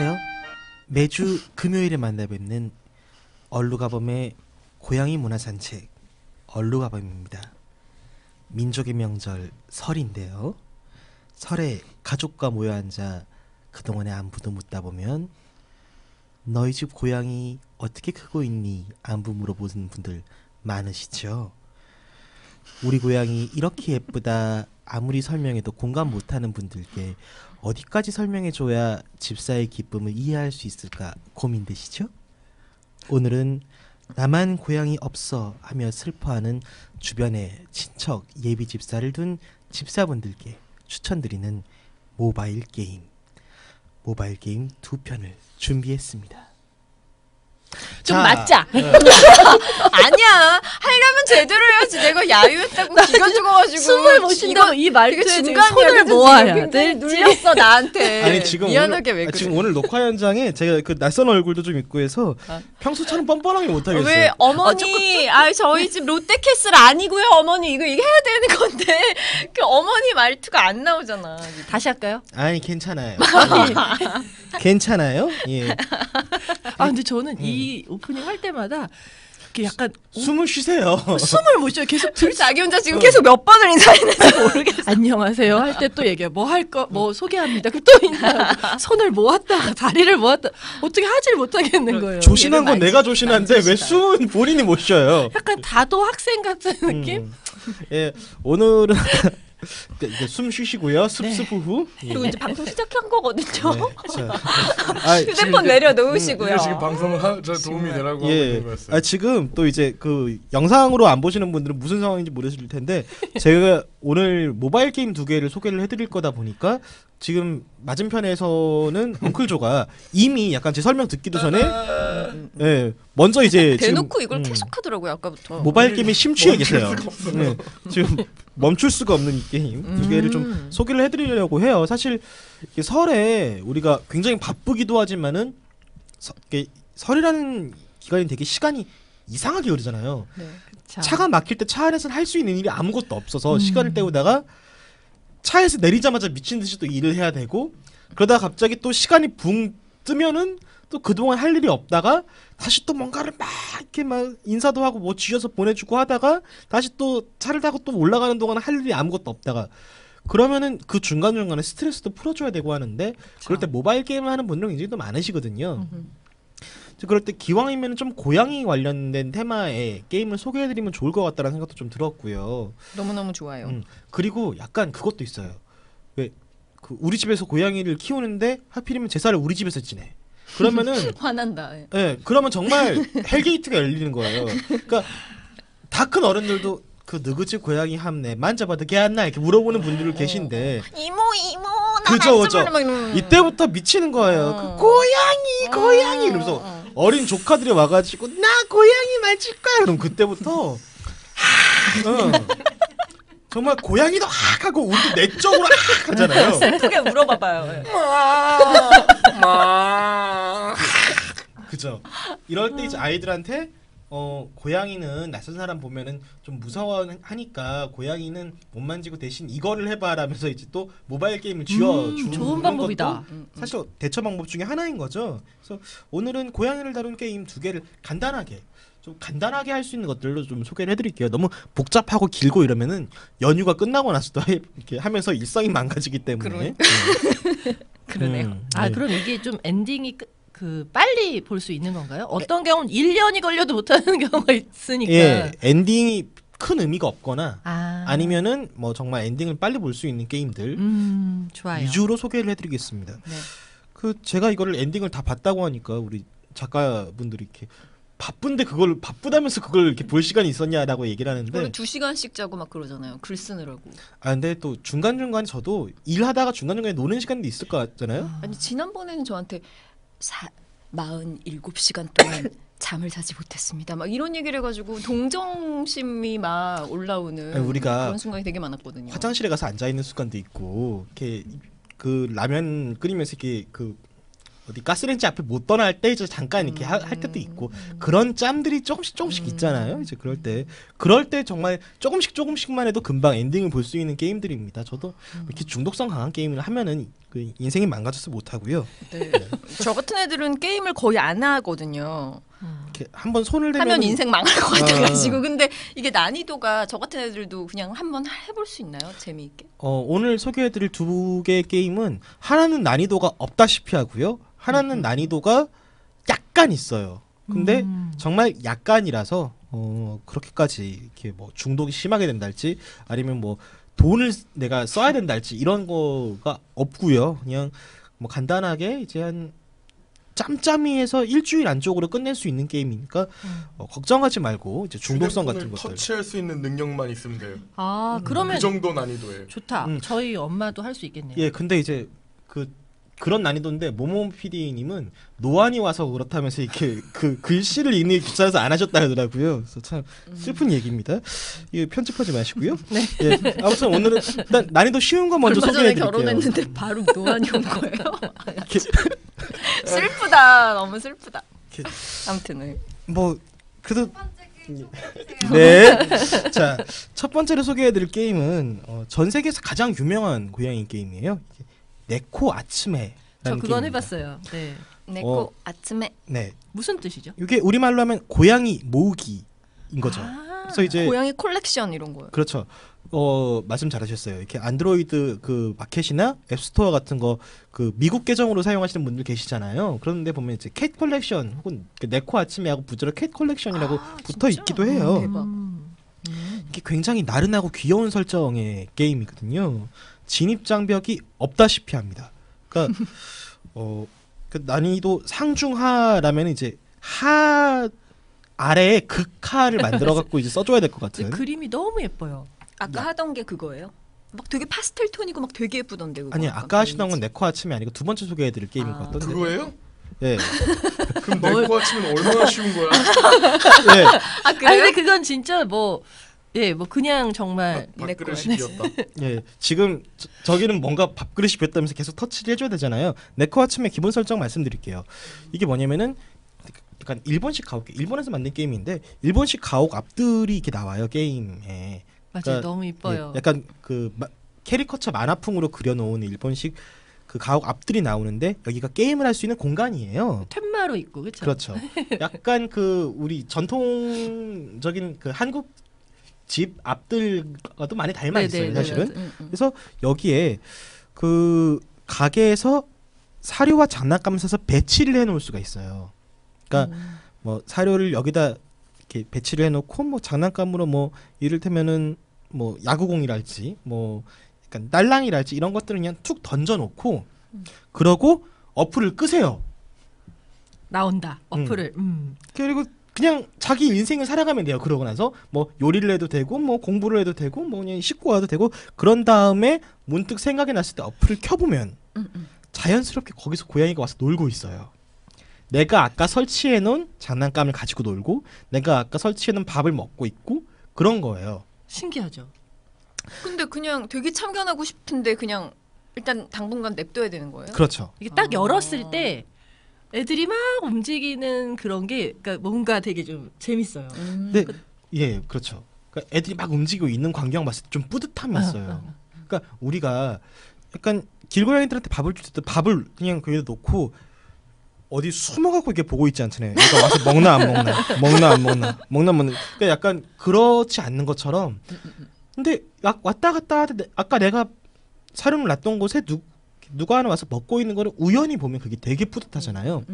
안녕하세요. 매주 금요일에 만나 뵙는 얼루가범의 고양이 문화산책 얼루가범입니다. 민족의 명절 설인데요. 설에 가족과 모여 앉아 그동안의 안부도 묻다 보면 너희 집 고양이 어떻게 크고 있니? 안부 물어보는 분들 많으시죠? 우리 고양이 이렇게 예쁘다 아무리 설명해도 공감 못하는 분들께 어디까지 설명해줘야 집사의 기쁨을 이해할 수 있을까 고민되시죠? 오늘은 나만 고양이 없어 하며 슬퍼하는 주변에 친척 예비 집사를 둔 집사분들께 추천드리는 모바일 게임 두 편을 준비했습니다. 좀 자, 맞자. 아니야. 하려면 제대로 해야지. 내가 야유했다고 기가 죽어가지고 숨을 못 쉰다고 이 말투에 지금 손을 모아야 돼. 눌렸어 나한테. 아니 지금 미안하게 오늘, 왜 그래? 지금 오늘 녹화 현장에 제가 그 낯선 얼굴도 좀 있고 해서 평소처럼 뻔뻔하게 못 하겠어요. 왜 어머니? 저희 집 롯데캐슬 아니고요, 어머니. 이거 해야 되는 건데 그 어머니 말투가 안 나오잖아. 다시 할까요? 아니 괜찮아요. 괜찮아요? 예. 아 근데 저는 이 오프닝 할 때마다 이렇게 약간 숨을 쉬세요. 숨을 못 쉬어요. 계속 자기 혼자 지금 계속 몇 번을 인사했는지 모르겠어. 안녕하세요 할 때 또 얘기해. 뭐 할 거 뭐 소개합니다. 그럼 또 인사. 손을 모았다가 다리를 모았다. 어떻게 하질 못하겠는 거예요. 조신한 건 얘를 내가 조신한데 왜 만지시다. 숨은 본인이 못 쉬어요. 약간 다도 학생 같은 느낌? 예, 오늘은 이제 숨 쉬시고요. 습습후후. 예. 그리고 이제 방송 시작한 거거든요. 네, 자, 휴대폰 내려놓으시고요. 이게 지금 방송 저 도움이 되라고 하고 예. 있는 거였어요. 지금 또 이제 그 영상으로 안 보시는 분들은 무슨 상황인지 모르실 텐데 제가 오늘 모바일 게임 두 개를 소개를 해드릴 거다 보니까 지금 맞은편에서는 엉클조가 이미 약간 제 설명 듣기도 전에 예, 먼저 이제 대놓고 지금, 이걸 계속 하더라고요 아까부터. 모바일 게임에 심취해 계세요. 네, 지금 멈출 수가 없는 이 게임 두 개를 좀 소개를 해드리려고 해요. 사실 이게 설에 우리가 굉장히 바쁘기도 하지만은 설이라는 기간이 되게 시간이 이상하게 흐르잖아요. 네. 차가 막힐 때 차 안에서는 할 수 있는 일이 아무것도 없어서 시간을 때우다가 차에서 내리자마자 미친 듯이 또 일을 해야 되고 그러다가 갑자기 또 시간이 붕 뜨면은 또 그동안 할 일이 없다가 다시 또 뭔가를 막 이렇게 막 인사도 하고 뭐 쥐어서 보내주고 하다가 다시 또 차를 타고 또 올라가는 동안 할 일이 아무것도 없다가 그러면은 그 중간중간에 스트레스도 풀어줘야 되고 하는데 그럴 때 모바일 게임을 하는 분들은 굉장히 또 많으시거든요. 그럴 때 기왕이면 좀 고양이 관련된 테마의 게임을 소개해드리면 좋을 것 같다는 생각도 좀 들었고요. 너무너무 좋아요. 그리고 약간 그것도 있어요. 왜 그 우리 집에서 고양이를 키우는데 하필이면 제사를 우리 집에서 지내. 그러면은 화난다. 예, 그러면 정말 헬게이트가 열리는 거예요. 그러니까 다 큰 어른들도 그 누구 집 고양이 함내 만져봐도 개 안 나 이렇게 물어보는 분들 계신데 이모 그죠 그죠. 이때부터 미치는 거예요. 그 고양이 이러면서 어린 조카들이 와가지고 나 고양이 만질 거야. 그럼 그때부터 정말 고양이도 악 하고 우리도 내적으로 악 하잖아요. 슬프게 물어봐봐요. 그죠. 이럴 때 이제 아이들한테 고양이는 낯선 사람 보면은 좀 무서워하니까 고양이는 못 만지고 대신 이거를 해봐라면서 이제 또 모바일 게임을 쥐어주는 좋은 방법이다. 사실 대처 방법 중에 하나인 거죠. 그래서 오늘은 고양이를 다룬 게임 두 개를 간단하게 할 수 있는 것들로 좀 소개를 해드릴게요. 너무 복잡하고 길고 이러면은 연휴가 끝나고 나서도 이렇게 하면서 일상이 망가지기 때문에. 그러네요. 아 네. 그럼 이게 좀 엔딩이 빨리 볼 수 있는 건가요? 어떤 경우는 1년이 걸려도 못하는 경우가 있으니까. 예, 엔딩이 큰 의미가 없거나 아니면은 아니면은 뭐 정말 엔딩을 빨리 볼 수 있는 게임들 좋아요. 위주로 소개를 해드리겠습니다. 네. 그 제가 이거를 엔딩을 다 봤다고 하니까 우리 작가분들이 이렇게 바쁜데 그걸 바쁘다면서 그걸 이렇게 볼 시간이 있었냐라고 얘기를 하는데 원래 2시간씩 자고 막 그러잖아요. 글 쓰느라고. 근데 또 중간중간 저도 일하다가 중간중간에 노는 시간도 있을 것 같잖아요. 아니 지난번에는 저한테 47시간 동안 잠을 자지 못했습니다. 막 이런 얘기를 해가지고 동정심이 막 올라오는 아니, 우리가 그런 순간이 되게 많았거든요. 화장실에 가서 앉아 있는 순간도 있고 이렇게 그 라면 끓이면서 이렇게 그 어디 가스레인지 앞에 못 떠날 때 이제 잠깐 이렇게 할 때도 있고 그런 짬들이 조금씩 있잖아요. 이제 그럴 때 정말 조금씩만 해도 금방 엔딩을 볼 수 있는 게임들입니다. 저도 이렇게 중독성 강한 게임을 하면은 그 인생이 망가져서 못 하고요. 네. 저 같은 애들은 게임을 거의 안 하거든요. 이렇게 한번 손을 대면 하면 인생 망할 것 같아가지고. 근데 이게 난이도가 저 같은 애들도 그냥 한번 해볼 수 있나요? 재미있게? 오늘 소개해드릴 두 개의 게임은 하나는 난이도가 없다시피 하고요. 하나는 난이도가 약간 있어요. 근데 정말 약간이라서 그렇게까지 이렇게 뭐 중독이 심하게 된달지 아니면 뭐 돈을 내가 써야 된달지 이런 거가 없고요. 그냥 뭐 간단하게 이제 한 짬짬이해서 일주일 안쪽으로 끝낼 수 있는 게임이니까 걱정하지 말고 이제 중독성 같은 휴대폰을 것들. 터치할 수 있는 능력만 있으면 돼요. 아 그러면 그 정도 난이도예요. 좋다. 저희 엄마도 할 수 있겠네요. 예, 근데 이제 그런 난이도인데 모모 PD님은 노안이 와서 그렇다면서 이렇게 그 글씨를 읽는 게 귀찮아서 안 하셨다 하더라고요. 그래서 참 슬픈 얘기입니다. 이거 편집하지 마시고요. 네. 예, 아무튼 오늘은 일단 난이도 쉬운 거 먼저 얼마 전에 소개해드릴게요. 결혼했는데 바로 노안이 온 거예요. 슬프다. 너무 슬프다. 아무튼 네. 뭐 그래도 네. 자, 첫 번째로 소개해드릴 게임은 전 세계에서 가장 유명한 고양이 게임이에요. 네코 아츠메. 저 그건 해봤어요. 네. 네코 아츠메. 네. 무슨 뜻이죠? 이게 우리말로 하면 고양이 모으기인 거죠. 그래서 이제 고양이 콜렉션 이런 거요. 그렇죠. 말씀 잘하셨어요. 이렇게 안드로이드 그 마켓이나 앱스토어 같은 거 그 미국 계정으로 사용하시는 분들 계시잖아요. 그런데 보면 이제 캣 컬렉션 혹은 네코 아츠메하고 부제로 캣 컬렉션이라고 붙어 진짜? 있기도 해요. 대박. 이게 굉장히 나른하고 귀여운 설정의 게임이거든요. 진입 장벽이 없다시피 합니다. 그러니까 그 난이도 상중하라면 이제 하 아래에 극하를 만들어 갖고 이제 써줘야 될 것 같은. 그림이 너무 예뻐요. 아까 하던 게 그거예요? 막 되게 파스텔 톤이고 막 되게 예쁘던데 그거. 아니 아까 하시던 건 네코 아침이 아니고 두 번째 소개해드릴 게임인 것 같던데. 그거예요? 예. 그럼 내거 아침은 얼마나 쉬운 거야? 예. 아 그래요? 아니 근데 그건 진짜 뭐 그냥 정말 밥그릇이 비었다. 예. 지금 저기는 뭔가 밥그릇이 뱉다면서 계속 터치를 해줘야 되잖아요. 네코 아침의 기본 설정 말씀드릴게요. 이게 뭐냐면은 약간 일본식 가옥, 일본에서 만든 게임인데 일본식 가옥 앞들이 이렇게 나와요 게임에. 맞아요. 그러니까, 너무 이뻐요. 예, 약간 캐리커처 만화풍으로 그려놓은 일본식 그 가옥 앞들이 나오는데 여기가 게임을 할 수 있는 공간이에요. 텐마로 있고 그렇죠. 그렇죠. 약간 그 우리 전통적인 그 한국 집 앞들과도 많이 닮아 있어요, 네네, 사실은. 그래서 여기에 그 가게에서 사료와 장난감을 사서 배치를 해놓을 수가 있어요. 그러니까 뭐 사료를 여기다 이렇게 배치를 해놓고 뭐 장난감으로 뭐 이를테면은 뭐 야구공이랄지 뭐 약간 딸랑이랄지 이런 것들을 그냥 툭 던져놓고 그러고 어플을 끄세요. 나온다. 어플을. 그리고 그냥 자기 인생을 살아가면 돼요. 그러고 나서 뭐 요리를 해도 되고 뭐 공부를 해도 되고 뭐 그냥 씻고 와도 되고 그런 다음에 문득 생각이 났을 때 어플을 켜보면 자연스럽게 거기서 고양이가 와서 놀고 있어요. 내가 아까 설치해 놓은 장난감을 가지고 놀고 내가 아까 설치해 놓은 밥을 먹고 있고 그런 거예요. 신기하죠. 근데 그냥 되게 참견하고 싶은데 그냥 일단 당분간 냅둬야 되는 거예요? 그렇죠. 이게 딱 열었을 때 애들이 막 움직이는 그런 게 그러니까 뭔가 되게 좀 재밌어요. 네, 예, 그렇죠. 그러니까 애들이 막 움직이고 있는 광경 봤을 때 좀 뿌듯함이 있어요. 그러니까 우리가 약간 길고양이들한테 밥을 줄 때 밥을 그냥 거기다 놓고 어디 숨어갖고 이렇게 보고 있지 않잖아요. 얘가 와서 먹나 안 먹나, 먹나 안 먹나, 먹나 안 먹나. 그러니까 약간 그렇지 않는 것처럼. 근데 왔다 갔다 하는데 아까 내가 사료를 놨던 곳에 누가 하나 와서 먹고 있는 거를 우연히 보면 그게 되게 뿌듯하잖아요.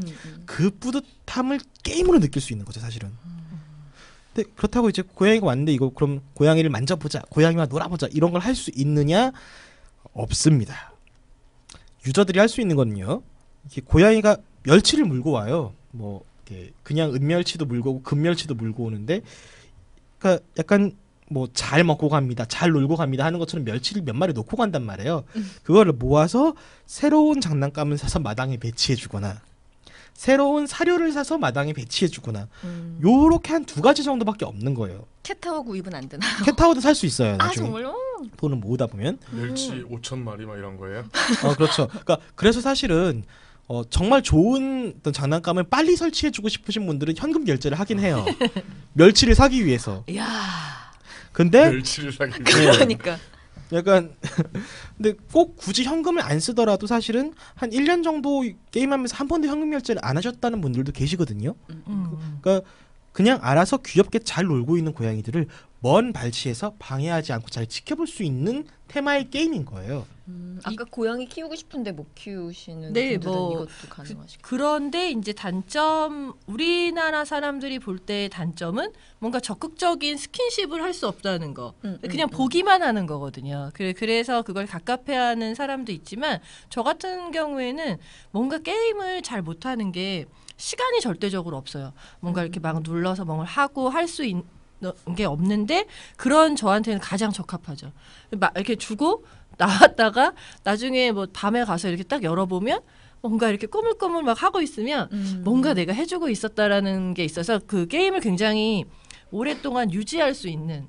그 뿌듯함을 게임으로 느낄 수 있는 거죠, 사실은. 근데 그렇다고 이제 고양이가 왔는데 이거 그럼 고양이를 만져보자, 고양이와 놀아보자 이런 걸 할 수 있느냐? 없습니다. 유저들이 할 수 있는 거는요. 이렇게 고양이가 멸치를 물고 와요. 뭐 이렇게 그냥 은멸치도 물고 오고 금멸치도 물고 오는데, 그러니까 약간 뭐 잘 먹고 갑니다, 잘 놀고 갑니다 하는 것처럼 멸치를 몇 마리 놓고 간단 말이에요. 그거를 모아서 새로운 장난감을 사서 마당에 배치해주거나 새로운 사료를 사서 마당에 배치해주거나 요렇게 한 두 가지 정도밖에 없는 거예요. 캣타워 구입은 안 되나요? 캣타워도 살 수 있어요. 아 나중에 정말요? 돈을 모으다 보면. 멸치 5,000마리 막 이런 거예요? 그렇죠. 그러니까 그래서 사실은 정말 좋은 어떤 장난감을 빨리 설치해주고 싶으신 분들은 현금 결제를 하긴 해요. 멸치를 사기 위해서. 이야. 근데 멸치를 사기 그러니까 약간 근데 꼭 굳이 현금을 안 쓰더라도 사실은 한 1년 정도 게임하면서 한 번도 현금 결제를 안 하셨다는 분들도 계시거든요. 그러니까 그냥 알아서 귀엽게 잘 놀고 있는 고양이들을 먼 발치에서 방해하지 않고 잘 지켜볼 수 있는 테마의 게임인 거예요. 아까 고양이 키우고 싶은데 못 키우시는 네, 분들은 뭐 이것도 가능하시고. 그런데 이제 단점 우리나라 사람들이 볼 때의 단점은 뭔가 적극적인 스킨십을 할 수 없다는 거. 그냥 보기만 하는 거거든요. 그래서 그걸 갑갑해하는 사람도 있지만 저 같은 경우에는 뭔가 게임을 잘 못하는 게 시간이 절대적으로 없어요. 뭔가 이렇게 막 눌러서 뭔가 하고 할 수 있는 게 없는데 그런 저한테는 가장 적합하죠. 막 이렇게 주고 나왔다가 나중에 뭐 밤에 가서 이렇게 딱 열어보면 뭔가 이렇게 꾸물꾸물 막 하고 있으면 뭔가 내가 해주고 있었다라는 게 있어서 그 게임을 굉장히 오랫동안 유지할 수 있는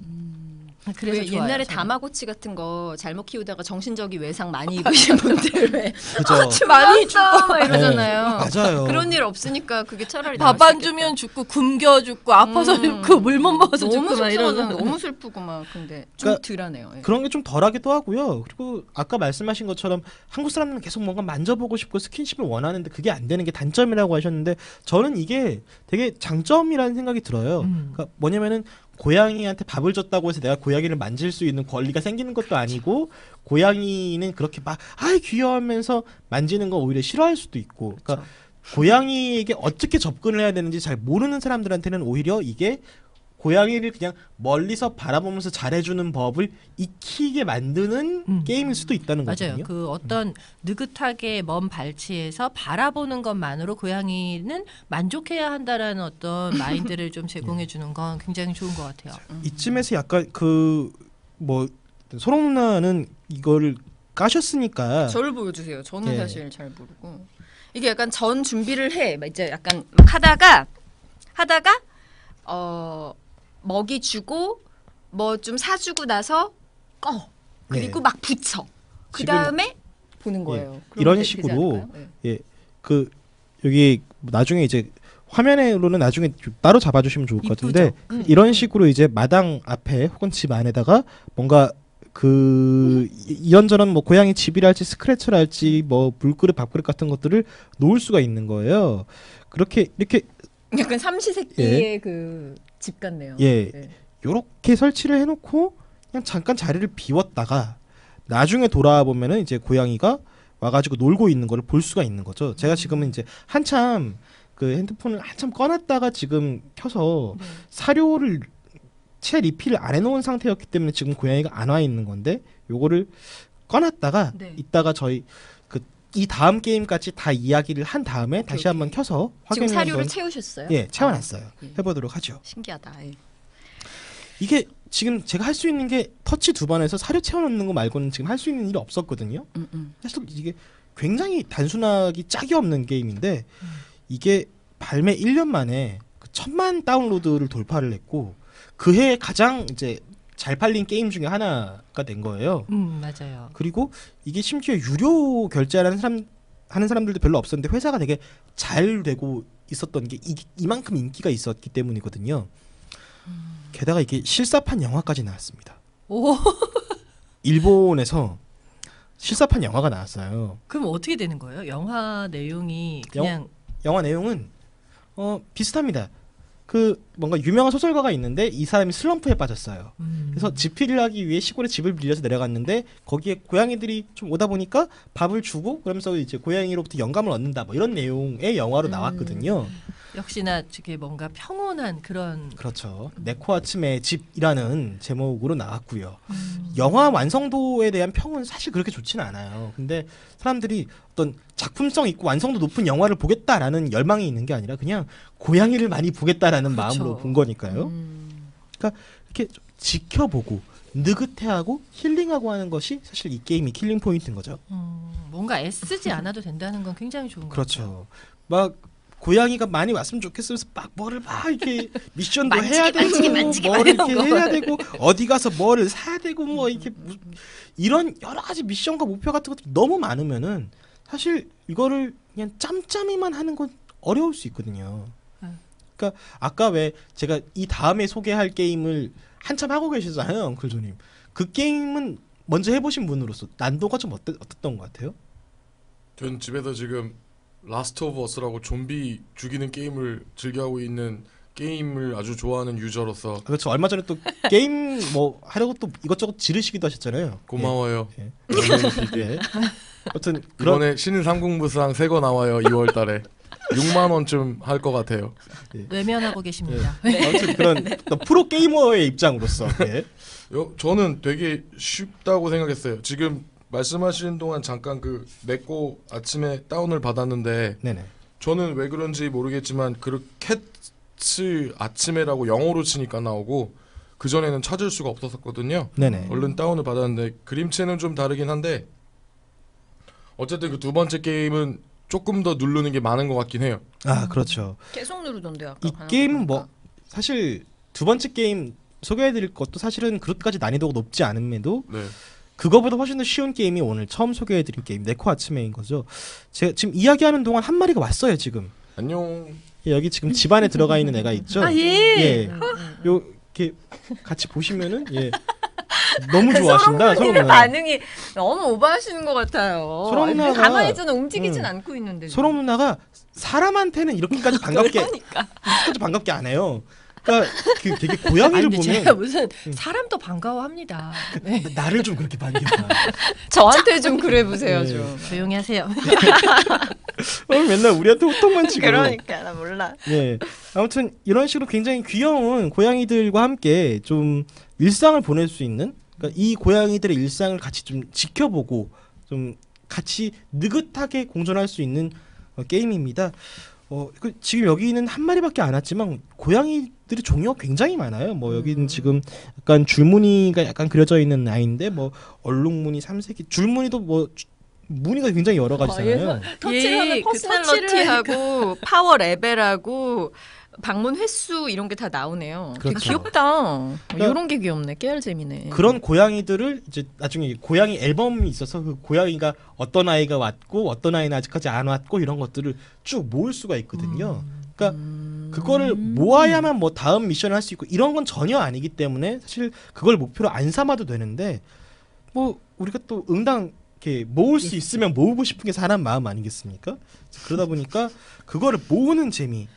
그래서 왜 좋아요, 옛날에 저는. 다마고치 같은 거 잘못 키우다가 정신적인 외상 많이 입으신 분들 왜 그죠? 많이 죽었어 막 이러잖아요. 네, 맞아요. 그런 일 없으니까 그게 차라리 밥 안 주면 죽고 굶겨 죽고 아파서 그 물못 먹어서 너무 죽고 막 속상하잖아. 이러고 너무 슬프고 막 근데 좀 그러니까 덜하네요. 예. 그런 게 좀 덜하기도 하고요. 그리고 아까 말씀하신 것처럼 한국 사람들은 계속 뭔가 만져보고 싶고 스킨십을 원하는데 그게 안 되는 게 단점이라고 하셨는데 저는 이게 되게 장점이라는 생각이 들어요. 그러니까 뭐냐면은 고양이한테 밥을 줬다고 해서 내가 고양이를 만질 수 있는 권리가 생기는 것도 아니고 고양이는 그렇게 막 아이 귀여워하면서 만지는 거 오히려 싫어할 수도 있고 그러니까 고양이에게 어떻게 접근을 해야 되는지 잘 모르는 사람들한테는 오히려 이게 고양이를 그냥 멀리서 바라보면서 잘해주는 법을 익히게 만드는 게임일 수도 있다는 맞아요. 거거든요. 그 어떤 느긋하게 먼 발치에서 바라보는 것만으로 고양이는 만족해야 한다라는 어떤 마인드를 좀 제공해 주는 건 굉장히 좋은 것 같아요. 이쯤에서 약간 그 뭐 소롱 누나는 이거를 까셨으니까 저를 보여주세요. 저는 예. 사실 잘 모르고 이게 약간 전 준비를 해. 막 이제 약간 막 하다가 먹이 주고 뭐 좀 사주고 나서 꺼. 그리고 네. 막 붙여. 그 다음에 보는 거예요. 그럼 이런 되지 식으로 않을까요? 예. 예, 그 여기 나중에 이제 화면으로는 나중에 좀 따로 잡아주시면 좋을 것 같은데 이런 식으로 이제 마당 앞에 혹은 집 안에다가 뭔가 그 이런저런 뭐 고양이 집이랄지 스크래처랄지 뭐 물그릇 밥그릇 같은 것들을 놓을 수가 있는 거예요. 그렇게 이렇게 약간 삼시세끼의 그 집 같네요. 예. 예. 요렇게 설치를 해놓고 그냥 잠깐 자리를 비웠다가 나중에 돌아와 보면은 이제 고양이가 와가지고 놀고 있는 거를 볼 수가 있는 거죠. 제가 지금은 이제 한참 그 핸드폰을 한참 꺼놨다가 지금 켜서 사료를 채 리필을 안 해놓은 상태였기 때문에 지금 고양이가 안 와 있는 건데 요거를 꺼놨다가 네. 이따가 저희 그 이 다음 게임까지 다 이야기를 한 다음에 다시 한번 켜서 지금 확인을 사료를 한번 채우셨어요? 예 채워놨어요. 아, 예. 해보도록 하죠. 신기하다. 예. 이게 지금 제가 할 수 있는 게 터치 2번에서 사료 채워놓는 거 말고는 지금 할 수 있는 일이 없었거든요. 사실 이게 굉장히 단순하기 짝이 없는 게임인데 이게 발매 1년 만에 그 1000만 다운로드를 돌파를 했고 그해 가장 이제 잘 팔린 게임 중에 하나가 된 거예요. 맞아요. 그리고 이게 심지어 유료 결제하는 하는 사람들도 별로 없었는데 회사가 되게 잘 되고 있었던 게 이만큼 인기가 있었기 때문이거든요. 게다가 이게 실사판 영화까지 나왔습니다. 오, 일본에서 실사판 영화가 나왔어요. 그럼 어떻게 되는 거예요? 영화 내용이 그냥 영화 내용은 비슷합니다. 그 뭔가 유명한 소설가가 있는데 이 사람이 슬럼프에 빠졌어요. 그래서 집필을 하기 위해 시골에 집을 빌려서 내려갔는데 거기에 고양이들이 좀 오다 보니까 밥을 주고 그러면서 이제 고양이로부터 영감을 얻는다 뭐 이런 내용의 영화로 나왔거든요. 역시나 되게 뭔가 평온한 그런 그렇죠. 네코아츠메의 집이라는 제목으로 나왔고요. 영화 완성도에 대한 평은 사실 그렇게 좋지는 않아요. 근데 사람들이 어떤 작품성 있고 완성도 높은 영화를 보겠다라는 열망이 있는 게 아니라 그냥 고양이를 많이 보겠다라는 그렇죠. 마음으로 본 거니까요. 그러니까 이렇게 좀 지켜보고 느긋해하고 힐링하고 하는 것이 사실 이 게임이 킬링 포인트인 거죠. 뭔가 애쓰지 않아도 된다는 건 굉장히 좋은 거죠. 그렇죠. 막 고양이가 많이 왔으면 좋겠으면서 막 뭐를 막 이렇게 미션도 만지기, 해야 되고 만지기 뭐를 이런 이렇게 거. 해야 되고 어디 가서 뭐를 사야 되고 뭐 이렇게 이런 여러 가지 미션과 목표 같은 것들이 너무 많으면은 사실 이거를 그냥 짬짬이만 하는 건 어려울 수 있거든요. 그러니까 아까 왜 제가 이 다음에 소개할 게임을 한참 하고 계시잖아요, 엉클조님. 그 게임은 먼저 해보신 분으로서 난도가 좀 어땠던 것 같아요? 전 집에서 지금 라스트 오브 어스라고 좀비 죽이는 게임을 즐겨하고 있는 게임을 아주 좋아하는 유저로서 그렇죠. 얼마 전에 또 게임 뭐 하려고 또 이것저것 지르시기도 하셨잖아요. 고마워요. 예. 예. 예. 아무튼 그런 이번에 신인 삼국무쌍 새 거 나와요. 2월달에 6만 원쯤 할 것 같아요. 외면하고 계십니다. 아무튼 그런 또 프로 게이머의 입장으로서 예. 저는 되게 쉽다고 생각했어요. 지금 말씀하시는 동안 잠깐 그 내꺼 아침에 다운을 받았는데 네네. 저는 왜 그런지 모르겠지만 그 캣츠 아침에라고 영어로 치니까 나오고 그 전에는 찾을 수가 없었거든요. 네네. 얼른 다운을 받았는데 그림체는 좀 다르긴 한데 어쨌든 그 두 번째 게임은 조금 더 누르는 게 많은 것 같긴 해요. 아 그렇죠. 계속 누르던데 아까. 이 게임은 뭐 사실 두 번째 게임 소개해드릴 것도 사실은 그렇게까지 난이도가 높지 않음에도 네. 그거보다 훨씬 더 쉬운 게임이 오늘 처음 소개해드린 게임 네코 아츠메인 거죠. 제가 지금 이야기하는 동안 한 마리가 왔어요 지금. 안녕. 여기 지금 집 안에 들어가 있는 애가 있죠. 아 예. 예. 요 이렇게 같이 보시면은 예. 너무 좋아하신다. 소롱 소롱 누나. 반응이 너무 오버하시는 것 같아요. 소롱 누나가- 가만히 있어도 움직이진 않고 있는데. 소롱 누나가 사람한테는 이렇게까지 반갑게 그러니까. 이렇게까지 반갑게 안 해요. 그러니까 그 되게 고양이를 아니, 근데 보면 제가 무슨 사람도 반가워합니다. 네. 나를 좀 그렇게 반겨봐. 저한테 좀 그래 보세요 네. 좀. 조용히 하세요. 맨날 우리한테 호통만 치고. 그러니까 나 몰라. 예. 아무튼 이런 식으로 굉장히 귀여운 고양이들과 함께 좀 일상을 보낼 수 있는, 그러니까 이 고양이들의 일상을 같이 좀 지켜보고 좀 같이 느긋하게 공존할 수 있는 게임입니다. 지금 여기는 한 마리밖에 안 왔지만 고양이들의 종류가 굉장히 많아요. 뭐 여기는 지금 약간 줄무늬가 약간 그려져 있는 아이인데 뭐 얼룩무늬, 삼색이, 줄무늬도 뭐 무늬가 굉장히 여러 가지잖아요. 터치하는 예, 그 퍼스널러티하고 파워 레벨하고 방문 횟수 이런 게 다 나오네요. 되게 그렇죠. 귀엽다. 이런 게 귀엽네. 깨알 재미네. 그런 고양이들을 이제 나중에 고양이 앨범이 있어서 그 고양이가 어떤 아이가 왔고 어떤 아이는 아직까지 안 왔고 이런 것들을 쭉 모을 수가 있거든요. 그러니까 그거를 모아야만 뭐 다음 미션을 할 수 있고 이런 건 전혀 아니기 때문에 사실 그걸 목표로 안 삼아도 되는데 뭐 우리가 또 응당 이렇게 모을 수 있으면 모으고 싶은 게 사람 마음 아니겠습니까? 그러다 보니까 그거를 모으는 재미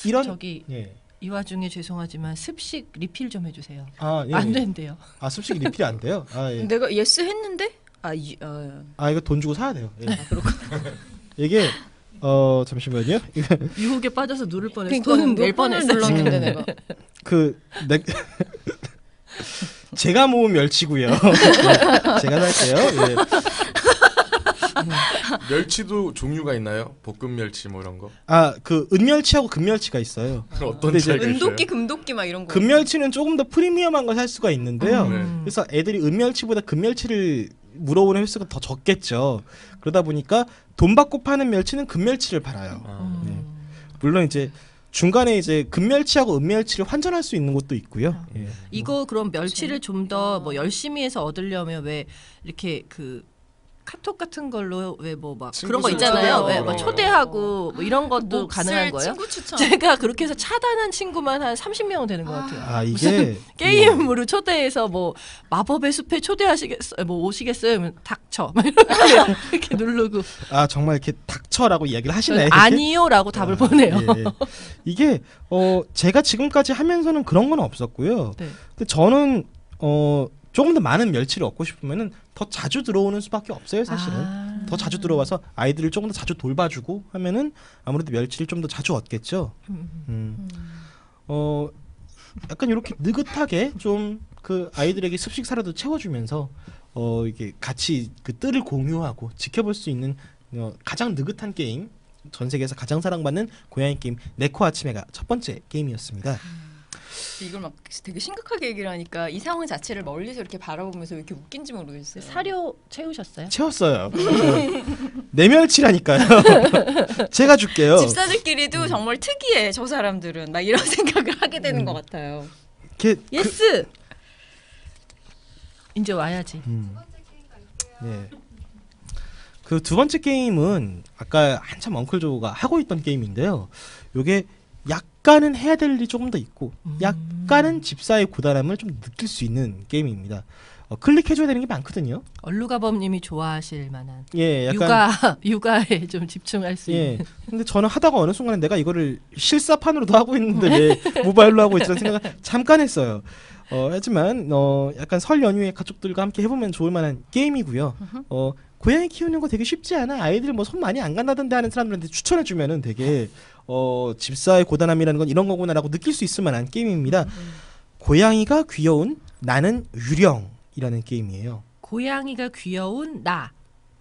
이런 저기 예. 이 와중에 죄송하지만 습식 리필 좀 해주세요. 아, 예. 안 된대요. 아 습식이 리필이 안 돼요? 아 예. 내가 예스 했는데? 아 이거 돈 주고 사야 돼요. 예. 이게 잠시만요. 이거 유혹에 빠져서 누를 뻔했어. 그러니까 돈 낼 몇 번을 뻔했어. 눌렀는데 내가. 제가 모은 멸치고요. 네, 제가 살게요. 예. 멸치도 종류가 있나요? 볶음 멸치 뭐 이런 거? 그 은멸치하고 금멸치가 있어요. 어떤 근데 이제 차이가 있어요? 은도끼 금도끼 막 이런 거. 금멸치는 조금 더 프리미엄한 걸 살 수가 있는데요. 네. 그래서 애들이 은멸치보다 금멸치를 물어오는 횟수가 더 적겠죠. 그러다 보니까 돈 받고 파는 멸치는 금멸치를 팔아요. 아, 네. 물론 이제 중간에 이제 금멸치하고 은멸치를 환전할 수 있는 곳도 있고요. 예. 이거 그럼 멸치를 좀 더 뭐 열심히 해서 얻으려면 왜 이렇게 그 카톡 같은 걸로 왜 뭐 막 그런 거 친구 있잖아요. 초대하고 왜 뭐 그런 초대하고 뭐 이런 것도 몫을 가능한 거예요? 친구 추천. 제가 그렇게 해서 차단한 친구만 한 30명은 되는 것 같아요. 아 이게 게임으로 초대해서 뭐 마법의 숲에 초대하시겠어요? 뭐 오시겠어요? 그러면 닥쳐 막 이렇게 누르고 아 정말 이렇게 닥쳐라고 이야기를 하시네. 아니요라고 답을 보내요. 예. 이게 제가 지금까지 하면서는 그런 건 없었고요. 네. 근데 저는 조금 더 많은 멸치를 얻고 싶으면은 더 자주 들어오는 수밖에 없어요, 사실은. 아. 더 자주 들어와서 아이들을 조금 더 자주 돌봐주고 하면은 아무래도 멸치를 좀 더 자주 얻겠죠. 약간 이렇게 느긋하게 좀 그 아이들에게 습식사라도 채워주면서 이게 같이 그 뜰을 공유하고 지켜볼 수 있는 가장 느긋한 게임, 전 세계에서 가장 사랑받는 고양이 게임 네코 아츠메가 첫 번째 게임이었습니다. 이걸 막 되게 심각하게 얘기를 하니까 이 상황 자체를 멀리서 이렇게 바라보면서 왜 이렇게 웃긴지 모르겠어요. 사료 채우셨어요? 채웠어요. 내 멸치라니까요. 제가 줄게요. 집사들끼리도 정말 특이해 저 사람들은 막 이런 생각을 하게 되는 것 같아요. 예스. 이제 와야지. 네. 그 두 번째 게임은 아까 한참 엉클조가 하고 있던 게임인데요. 요게 약간은 해야 될 일이 조금 더 있고 약간은 집사의 고단함을 좀 느낄 수 있는 게임입니다. 클릭해줘야 되는 게 많거든요. 얼루가범님이 좋아하실 만한 예, 약간 육아에 좀 집중할 수 예. 있는. 근데 저는 하다가 어느 순간에 내가 이거를 실사판으로도 하고 있는데 왜 모바일로 하고 있지라는 생각을 잠깐 했어요. 하지만 약간 설 연휴에 가족들과 함께 해보면 좋을 만한 게임이고요. 고양이 키우는 거 되게 쉽지 않아. 아이들 뭐 손 많이 안 간다던데 하는 사람들한테 추천해주면은 되게 집사의 고단함이라는 건 이런 거구나라고 느낄 수 있을 만한 게임입니다. 고양이가 귀여운 나는 유령이라는 게임이에요. 고양이가 귀여운 나.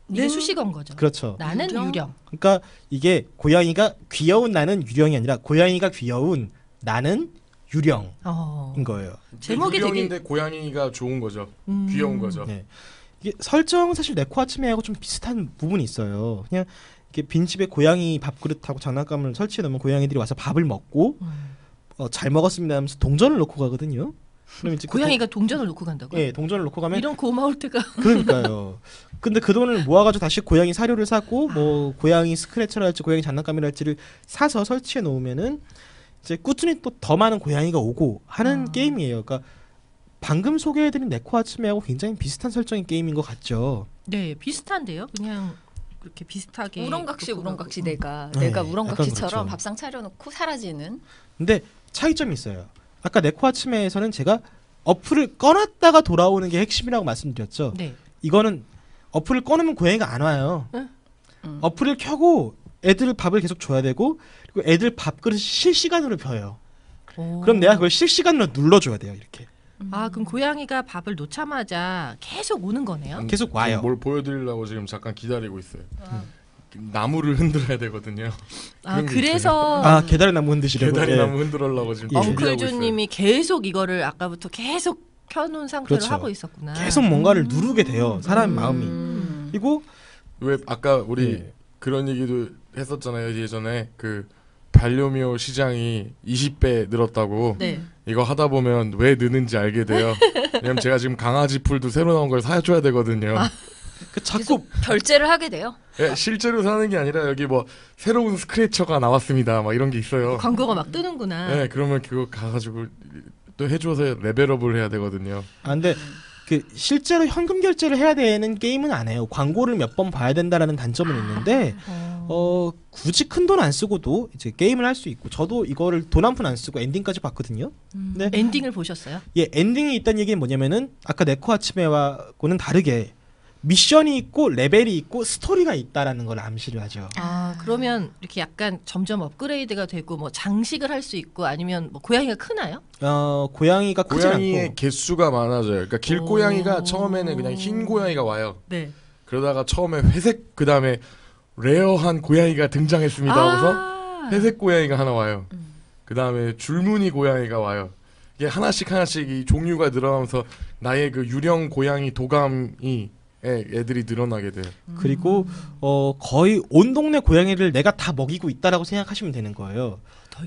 이게 는- 수식어인 거죠. 그렇죠. 나는 유령? 유령. 그러니까 이게 고양이가 귀여운 나는 유령이 아니라 고양이가 귀여운 나는 유령인 거예요. 제목이 유령인데 고양이가 좋은 거죠. 음. 귀여운 거죠. 네. 이게 설정은 사실 네코아츠메하고 좀 비슷한 부분이 있어요. 그냥 이렇게 빈집에 고양이 밥그릇하고 장난감을 설치해 놓으면 고양이들이 와서 밥을 먹고 잘 먹었습니다 하면서 동전을 놓고 가거든요. 그럼 이제 고양이가 동전을 놓고 간다고요? 예, 동전을 놓고 가면 이런 고마울 때가. 그러니까요. 근데 그 돈을 모아가지고 다시 고양이 사료를 사고 뭐 고양이 스크래처랄지 고양이 장난감이랄지를 사서 설치해 놓으면은 이제 꾸준히 또 더 많은 고양이가 오고 하는 게임이에요. 그러니까 방금 소개해드린 네코아츠메하고 굉장히 비슷한 설정의 게임인 것 같죠. 네, 비슷한데요. 그냥 그렇게 비슷하게. 우렁각시 놓고 우렁각시 가고. 내가 네, 우렁각시처럼 약간 그렇죠. 밥상 차려놓고 사라지는. 근데 차이점이 있어요. 아까 네코아츠메에서는 제가 어플을 꺼놨다가 돌아오는 게 핵심이라고 말씀드렸죠. 네. 이거는 어플을 꺼놓으면 고양이가 안 와요. 어플을 켜고 애들 밥을 계속 줘야 되고 그리고 애들 밥그릇이 실시간으로 벼요. 오. 그럼 내가 그걸 실시간으로 눌러줘야 돼요. 이렇게 그럼 고양이가 밥을 놓자마자 계속 오는 거네요. 계속 와요. 뭘 보여드리려고 지금 잠깐 기다리고 있어요. 나무를 흔들어야 되거든요. 그런 게 그래서 아 계단에 나무 흔드시려고. 계다리 예. 나무 흔들려고 지금 예. 준비하고 있어요. 엉클주님이 계속 이거를 아까부터 계속 켜놓은 상태로 그렇죠. 하고 있었구나. 계속 뭔가를 누르게 돼요. 사람 마음이. 그리고 왜 아까 우리 예. 그런 얘기도 했었잖아요. 예전에 그 반려묘 시장이 20배 늘었다고. 네. 이거 하다 보면 왜 느는지 알게 돼요. 왜냐면 제가 지금 강아지 풀도 새로 나온 걸 사줘야 되거든요. 그 자꾸 결제를 하게 돼요. 예, 실제로 사는 게 아니라 여기 뭐 새로운 스크래처가 나왔습니다. 막 이런 게 있어요. 광고가 막 뜨는구나. 네, 그러면 그거 가가지고 또 해줘서 레벨업을 해야 되거든요. 근데 그 실제로 현금 결제를 해야 되는 게임은 안 해요. 광고를 몇 번 봐야 된다라는 단점은 있는데 굳이 큰 돈 안 쓰고도 이제 게임을 할 수 있고 저도 이거를 돈 한 푼 안 쓰고 엔딩까지 봤거든요. 네. 엔딩을 보셨어요? 예, 엔딩이 있다는 얘기는 뭐냐면은 아까 네코아츠메와는 다르게 미션이 있고 레벨이 있고 스토리가 있다라는 걸 암시를 하죠. 그러면 이렇게 약간 점점 업그레이드가 되고 뭐 장식을 할 수 있고 아니면 뭐 고양이가 크나요? 고양이가 크지 고양이의 않고 개수가 많아져요. 그러니까 길고양이가 처음에는 그냥 흰 고양이가 와요. 네. 그러다가 처음에 회색 그 다음에 레어한 고양이가 등장했습니다 하고서 회색 고양이가 하나 와요. 그 다음에 줄무늬 고양이가 와요. 이게 하나씩 이 종류가 늘어나면서 나의 그 유령 고양이 도감이 애들이 늘어나게 돼요. 그리고 거의 온 동네 고양이를 내가 다 먹이고 있다라고 생각하시면 되는 거예요.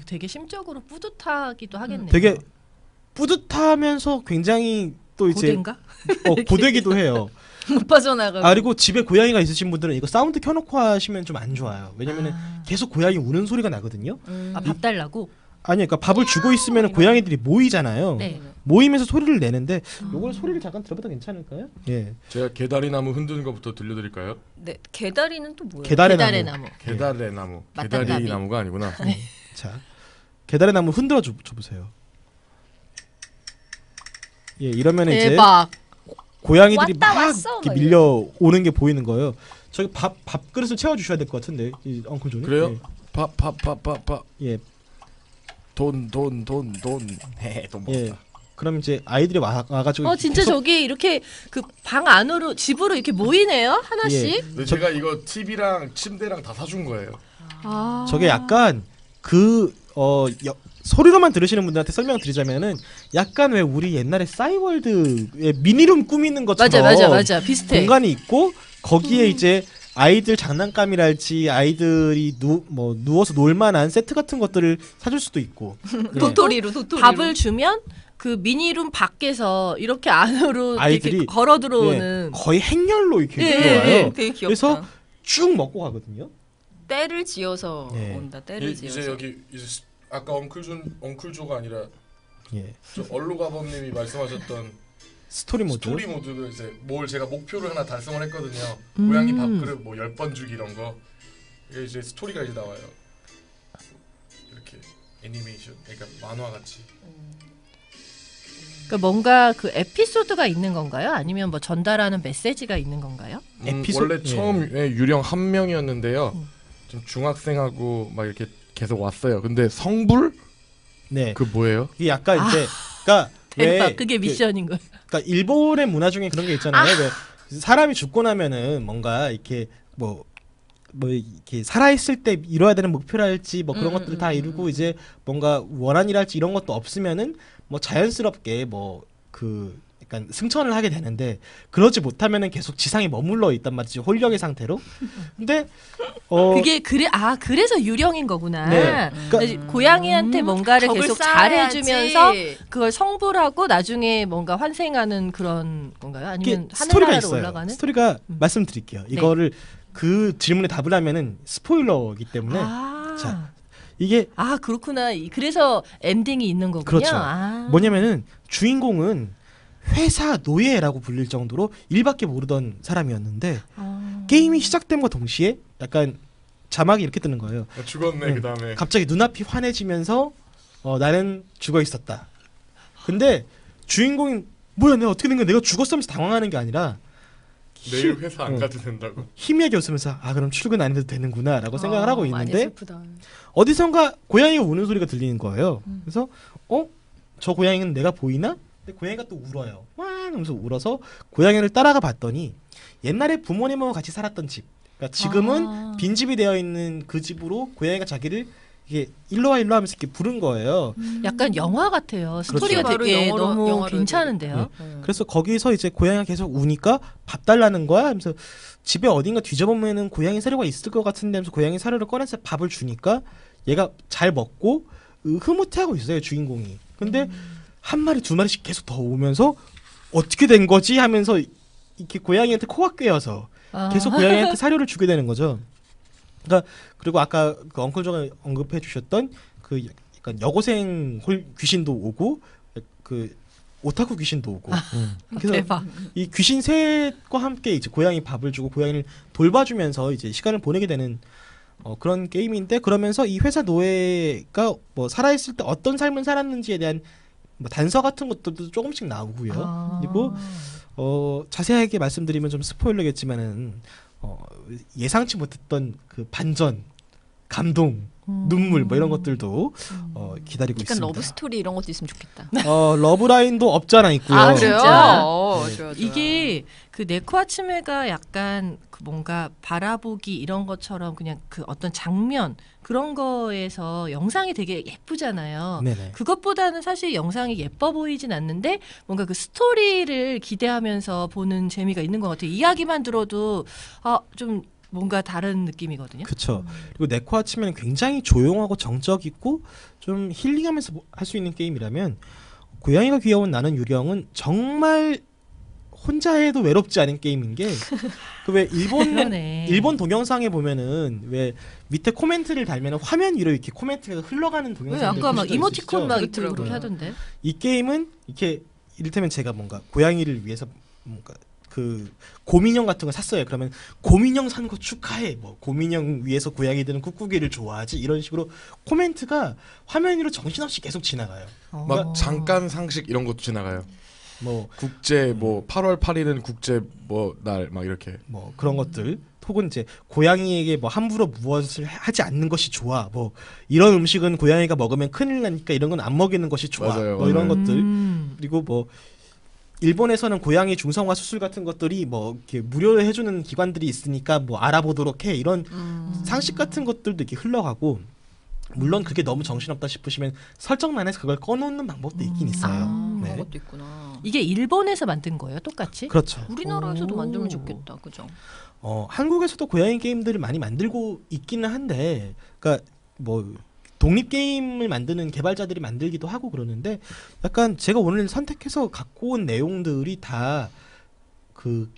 되게 심적으로 뿌듯하기도 하겠네요. 되게 뿌듯하면서 굉장히 또 이제 고된가? 고되기도 해요. 못 빠져나가고. 그리고 집에 고양이가 있으신 분들은 이거 사운드 켜놓고 하시면 좀 안 좋아요. 왜냐면은 계속 고양이 우는 소리가 나거든요. 밥 달라고? 아니 그러니까 밥을 주고 있으면 고양이들이 모이잖아요. 네. 모이면서 소리를 내는데 요걸 소리를 잠깐 들어봐도 괜찮을까요? 예. 제가 개다리 나무 흔드는 것부터 들려드릴까요? 네, 개다리는 또 뭐예요? 개다리 계달의 나무. 나무. 개다리 나무. 맞단가비. 개다리 나무가 아니구나. 자, 계달의 나무 흔들어 줘보세요. 예, 이러면 이제 대박. 고양이들이 왔다 막 왔어, 이렇게 막 밀려 오는 게 보이는 거예요. 저기 밥 그릇을 채워 주셔야 될 것 같은데, 이 엉클 존이. 그래요? 밥. 예, 돈. 돈 예. 먹었다. 그럼 이제 아이들이 와가지고 진짜 계속- 저기 이렇게 그 방 안으로 집으로 이렇게 모이네요 하나씩. 근데 제가 이거 TV랑 침대랑 다 사준 거예요. 저게 약간 소리로만 들으시는 분들한테 설명드리자면은 약간 왜 우리 옛날에 싸이월드의 미니룸 꾸미는 것처럼 맞아 비슷해. 공간이 있고 거기에 이제 아이들 장난감이랄지 아이들이 누워서 놀만한 세트 같은 것들을 사줄 수도 있고 예. 도토리로. 밥을 주면 그 미니룸 밖에서 이렇게 안으로 아이들이 이렇게 걸어 들어오는. 예, 거의 행렬로 이렇게 예, 들어와요. 예, 되게 귀엽다. 그래서 쭉 먹고 가거든요. 때를 지어서 예. 온다. 때를 지어서. 이제 여기 이제 아까 엉클조가 아니라 예. 저 얼루가범님이 말씀하셨던 스토리 모드. 스토리 모드도 이제 뭘 제가 목표를 하나 달성을 했거든요. 고양이 밥그릇 뭐 10번 주기 이런 거. 이게 이제 스토리가 이제 나와요. 이렇게 애니메이션, 그러니까 만화 같이. 그러니까 뭔가 그 에피소드가 있는 건가요? 아니면 뭐 전달하는 메시지가 있는 건가요? 에피소드- 원래 처음에 유령 한 명이었는데요. 좀 중학생하고 막 이렇게 계속 왔어요. 근데 성불? 네. 그 뭐예요? 이게 약간 이제 그러니까 대박, 왜 그게 미션인 거예요. 그러니까 일본의 문화 중에 그런 게 있잖아요. 왜 사람이 죽고 나면은 뭔가 이렇게 뭐 이렇게 살아있을 때 이뤄야 되는 목표랄지 뭐 그런 것들을 다 이루고 이제 뭔가 원한이랄지 이런 것도 없으면은 뭐 자연스럽게 뭐 그 약간 승천을 하게 되는데 그러지 못하면은 계속 지상에 머물러 있단 말이죠. 홀령의 상태로. 근데 그게 그래서 유령인 거구나. 네. 그러니까 고양이한테 뭔가를 덕을 계속 쌓아야지. 잘해주면서 그걸 성불하고 나중에 뭔가 환생하는 그런 건가요? 아니면 스토리가 하늘나라로 있어요. 올라가는? 스토리가 말씀드릴게요. 이거를 그 질문에 답을 하면은 스포일러이기 때문에 자 이게 그렇구나. 그래서 엔딩이 있는 거군요. 그렇죠. 뭐냐면은 주인공은 회사 노예라고 불릴 정도로 일밖에 모르던 사람이었는데 게임이 시작됨과 동시에 약간 자막이 이렇게 뜨는 거예요. 죽었네. 그다음에 갑자기 눈앞이 환해지면서 나는 죽어 있었다. 근데 주인공이 뭐야 내가 어떻게 된 거야 내가 죽었으면서 당황하는 게 아니라 내일 회사 안 가도 된다고. 희미하게 웃으면서 그럼 출근 안 해도 되는구나라고 생각을 하고 많이 있는데 슬프다. 어디선가 고양이가 우는 소리가 들리는 거예요. 그래서 저 고양이는 내가 보이나? 근데 고양이가 또 울어요. 와 하면서 울어서 고양이를 따라가 봤더니 옛날에 부모님하고 같이 살았던 집. 그러니까 지금은 빈집이 되어 있는 그 집으로 고양이가 자기를 이게 일로 와 하면서 이렇게 부른 거예요. 약간 영화 같아요. 스토리가 바로 되게 영어로- 너무 영화로 괜찮은데요. 그래서 거기서 이제 고양이가 계속 우니까 밥 달라는 거야. 하면서 집에 어딘가 뒤져보면은 고양이 사료가 있을 것 같은데 하면서 고양이 사료를 꺼내서 밥을 주니까 얘가 잘 먹고 흐뭇해하고 있어요 주인공이. 근데 한 마리 두 마리씩 계속 더 오면서 어떻게 된 거지 하면서 이렇게 고양이한테 코가 꿰어서 계속 고양이한테 사료를 주게 되는 거죠. 그러니까 그리고 아까 그 엉클조가 언급해 주셨던 그 약간 여고생 귀신도 오고 그 오타쿠 귀신도 오고. 그래서 대박. 이 귀신 셋과 함께 이제 고양이 밥을 주고 고양이를 돌봐주면서 이제 시간을 보내게 되는 그런 게임인데 그러면서 이 회사 노예가 뭐 살아있을 때 어떤 삶을 살았는지에 대한 뭐 단서 같은 것들도 조금씩 나오고요. 그리고 자세하게 말씀드리면 좀 스포일러겠지만은 예상치 못했던 그 반전, 감동, 눈물 뭐 이런 것들도 기다리고 약간 있습니다. 러브 스토리 이런 것도 있으면 좋겠다. 러브라인도 없지 않아 있고요. 아 그래요? 진짜? 좋아, 네. 좋아. 이게 그 네코아츠메가 약간 그 뭔가 바라보기 이런 것처럼 그냥 그 어떤 장면 그런 거에서 영상이 되게 예쁘잖아요. 네네. 그것보다는 사실 영상이 예뻐 보이진 않는데 뭔가 그 스토리를 기대하면서 보는 재미가 있는 것 같아요. 이야기만 들어도 좀 뭔가 다른 느낌이거든요. 그렇죠. 그리고 네코아츠메는 굉장히 조용하고 정적 있고 좀 힐링하면서 할 수 있는 게임이라면 고양이가 귀여운 나는 유령은 정말 혼자 해도 외롭지 않은 게임인 게 그 왜 그러네. 일본 동영상에 보면은 왜 밑에 코멘트를 달면 화면 위로 이렇게 코멘트가 흘러가는 왜 동영상들 아까 막 보신 적 이모티콘 있으시죠? 막 그렇더라고요. 그렇게 하던데. 이 게임은 이렇게 이를테면 제가 뭔가 고양이를 위해서 뭔가 그 곰인형 같은 거 샀어요. 그러면 곰인형 산 거 축하해. 뭐 곰인형 위해서 고양이들은 꾹꾹이를 좋아하지. 이런 식으로 코멘트가 화면 위로 정신없이 계속 지나가요. 막 잠깐 상식 이런 것도 지나가요. 뭐 국제 뭐 8월 8일은 국제 뭐 날 막 이렇게. 뭐 그런 것들 혹은 이제 고양이에게 뭐 함부로 무엇을 하지 않는 것이 좋아. 뭐 이런 음식은 고양이가 먹으면 큰일 나니까 이런 건 안 먹이는 것이 좋아. 맞아요, 뭐 이런 맞아요. 것들. 그리고 뭐 일본에서는 고양이 중성화 수술 같은 것들이 뭐 이렇게 무료로 해주는 기관들이 있으니까 뭐 알아보도록 해 이런 상식 같은 것들도 이렇게 흘러가고 물론 그게 너무 정신없다 싶으시면 설정란에서 그걸 꺼놓는 방법도 있긴 있어요. 네. 그런 것도 있구나. 이게 일본에서 만든 거예요, 똑같이? 그렇죠. 우리나라에서도 오. 만들면 좋겠다, 그죠? 한국에서도 고양이 게임들을 많이 만들고 있기는 한데, 그러니까 뭐 독립 게임을 만드는 개발자들이 만들기도 하고 그러는데, 약간 제가 오늘 선택해서 갖고 온 내용들이 다 그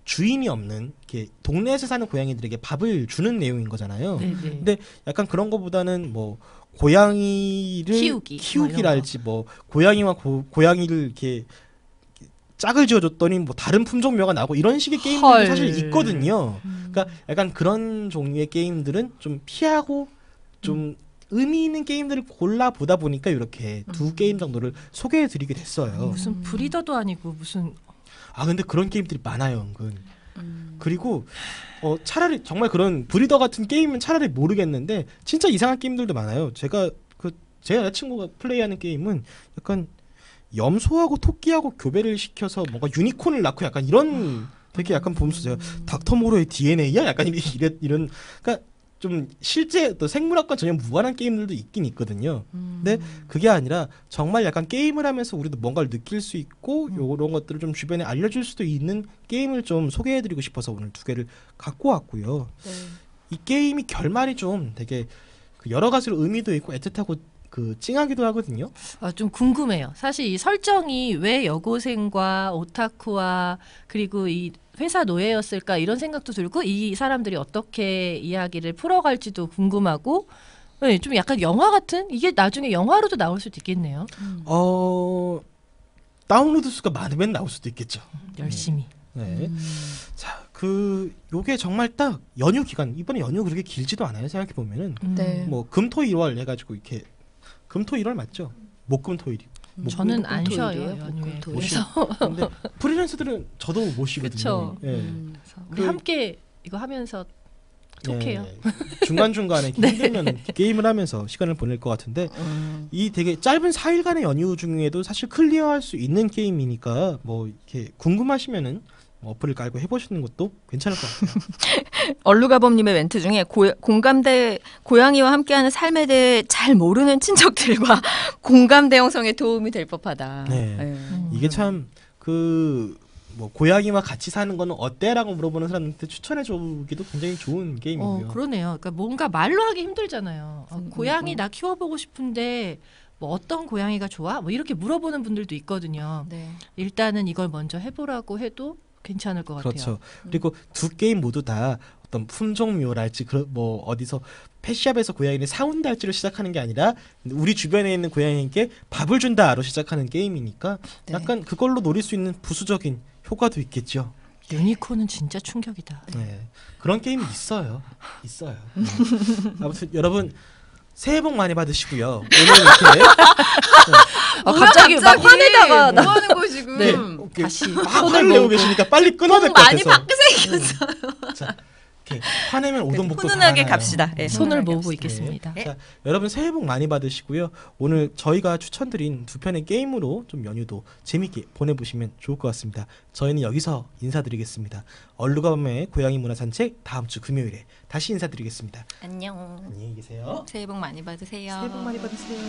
주인이 없는 이렇게 동네에서 사는 고양이들에게 밥을 주는 내용인 거잖아요. 네네. 근데 약간 그런 거보다는 뭐 고양이를 키우기, 키우기랄지 뭐 고양이와 고양이를 이렇게 짝을 지어줬더니 뭐 다른 품종묘가 나고 이런 식의 게임들도 헐. 사실 있거든요. 그러니까 약간 그런 종류의 게임들은 좀 피하고 좀 의미 있는 게임들을 골라 보다 보니까 이렇게 두 게임 정도를 소개해드리게 됐어요. 무슨 브리더도 아니고 무슨 아 근데 그런 게임들이 많아요, 은근. 그리고 차라리 정말 그런 브리더 같은 게임은 차라리 모르겠는데 진짜 이상한 게임들도 많아요. 제 여자친구가 플레이하는 게임은 약간 염소하고 토끼하고 교배를 시켜서 뭔가 유니콘을 낳고 약간 이런 되게 약간 보면서 제가 닥터모로의 DNA야? 약간 이런 그러니까 좀 실제 또 생물학과 전혀 무관한 게임들도 있긴 있거든요. 근데 그게 아니라 정말 약간 게임을 하면서 우리도 뭔가를 느낄 수 있고 이런 것들을 좀 주변에 알려줄 수도 있는 게임을 좀 소개해드리고 싶어서 오늘 두 개를 갖고 왔고요. 네. 이 게임이 결말이 좀 되게 여러 가지로 의미도 있고 애틋하고 찡하기도 하거든요. 좀 궁금해요. 사실 이 설정이 왜 여고생과 오타쿠와 그리고 이 회사 노예였을까 이런 생각도 들고 이 사람들이 어떻게 이야기를 풀어갈지도 궁금하고 네, 좀 약간 영화 같은 이게 나중에 영화로도 나올 수도 있겠네요. 다운로드 수가 많으면 나올 수도 있겠죠. 열심히. 네. 자, 요게 정말 딱 연휴 기간 이번에 연휴 그렇게 길지도 않아요. 생각해 보면은 네. 뭐 금토 일월 해가지고 이렇게 금토 일월 맞죠? 목금토일이. 저는 안 쉬어요 목금토일이에요? 연휴에. 목금토일. 근데 프리랜서들은 저도 못 쉬거든요. 그쵸. 예. 그래서 우리 그- 함께 이거 하면서 톡해요. 중간 중간에 힘들면 게임을 하면서 시간을 보낼 것 같은데 이 되게 짧은 4일간의 연휴 중에도 사실 클리어할 수 있는 게임이니까 뭐 이렇게 궁금하시면은 어플을 깔고 해보시는 것도 괜찮을 것 같아요. 얼루가범님의 멘트 중에 공감대 고양이와 함께하는 삶에 대해 잘 모르는 친척들과 공감대 형성에 도움이 될 법하다. 네. 이게 참 뭐 고양이와 같이 사는 거는 어때라고 물어보는 사람한테 추천해주기도 굉장히 좋은 게임이고요. 그러네요. 그러니까 뭔가 말로 하기 힘들잖아요. 고양이 나 키워보고 싶은데 뭐 어떤 고양이가 좋아? 뭐 이렇게 물어보는 분들도 있거든요. 네. 일단은 이걸 먼저 해보라고 해도 괜찮을 것 같아요. 그렇죠. 그리고 두 게임 모두 다 어떤 품종묘랄지 뭐 어디서 펫샵에서 고양이를 사온다 할지로 시작하는 게 아니라 우리 주변에 있는 고양이에게 밥을 준다로 시작하는 게임이니까 네. 약간 그걸로 노릴 수 있는 부수적인 효과도 있겠죠. 유니콘은 진짜 충격이다. 네. 그런 게임이 있어요. 네. 아무튼 여러분 새해 복 많이 받으시고요. 오늘 이렇게 갑자기 막 화내다가 뭐 하는 거 지금? 네. 이렇게 다시 막 손을 화를 내고 모으고. 계시니까 빨리 끊어야 될 복 것 많이 같아서. 받게 생겼어요. 자, 이렇게 화내면 오동복도 훈훈하게 다 갑시다. 네, 손을 훈훈하게 모으고 갑시다. 있겠습니다. 자, 여러분 새해 복 많이 받으시고요. 오늘 저희가 추천드린 두 편의 게임으로 좀 연휴도 재밌게 보내보시면 좋을 것 같습니다. 저희는 여기서 인사드리겠습니다. 얼루가범의 고양이 문화 산책 다음 주 금요일에 다시 인사드리겠습니다. 안녕. 안녕히 계세요. 새해 복 많이 받으세요. 새해 복 많이 받으세요.